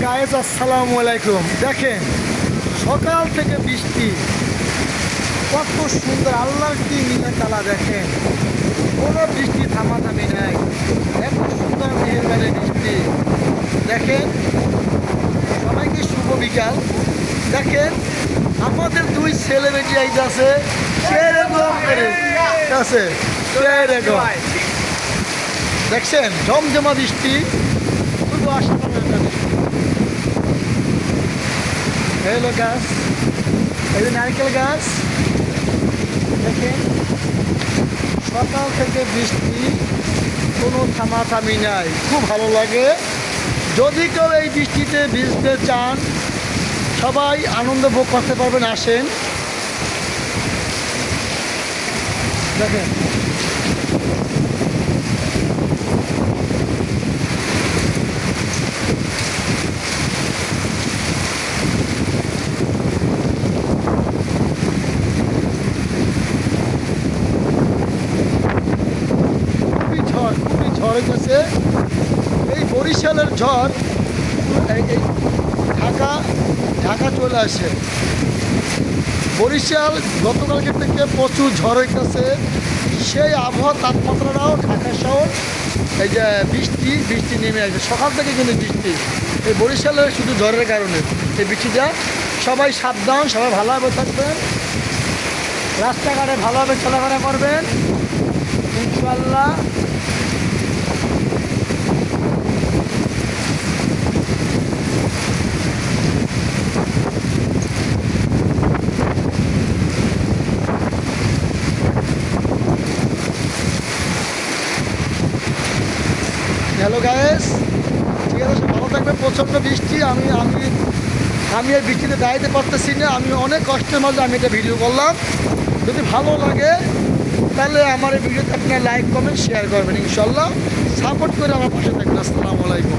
Guys আসসালামু আলাইকুম। দেখেন সকাল থেকে বৃষ্টি, কত সুন্দর আল্লাহর কি নীলা তালা। দেখেন কোনো বৃষ্টি থামাথামি নাই, এত সুন্দর মেহেরবানি বৃষ্টি। দেখেন সবাইকে শুভ বিকাল। দেখেন আমাদের দুই ছেলে বেটি আইতাছে সেরকম করে আছে সেরকম। দেখছেন জমজমা বৃষ্টি, শুধু অসাধারণ একটা বৃষ্টি। হলো গাছ, এই যে নারকেল গাছ। দেখেন সকাল থেকে বৃষ্টি, কোনো থামাথামি নাই, খুব ভালো লাগে। যদি কেউ এই বৃষ্টিতে ভিজতে চান সবাই আনন্দ ভোগ করতে পারবেন, আসেন। দেখেন খুবই ঝড় হইতেছে। এই বরিশালের ঝড় এই ঢাকা ঢাকা চলে আসে। বরিশাল গতকালকে থেকে প্রচুর ঝড় হইতেছে। সেই আবহাওয়া তাপমাত্রাটাও ঢাকা শহর এই যে বৃষ্টি নেমে আসে সকাল থেকে, কিন্তু বৃষ্টি এই বরিশালের শুধু ঝড়ের কারণে এই বৃষ্টিটা। সবাই সাবধান, সবাই ভালোভাবে থাকবেন, রাস্তাঘাটে ভালোভাবে চলাফেরা করবেন ইনশাআল্লাহ। হ্যালো গায়েস, ঠিক আছে, ভালো থাকবে। প্রচণ্ড বৃষ্টি, আমি আমি আমি এই বৃষ্টিতে দাঁড়াইতে পারতেছি না। আমি অনেক কষ্টের মাঝে আমি এটা ভিডিও করলাম। যদি ভালো লাগে তাহলে আমার এই ভিডিওতে আপনার লাইক কমেন্ট শেয়ার করবেন, ইনশাল্লাহ সাপোর্ট করে আমার পাশে থাকবেন। আসসালামু আলাইকুম।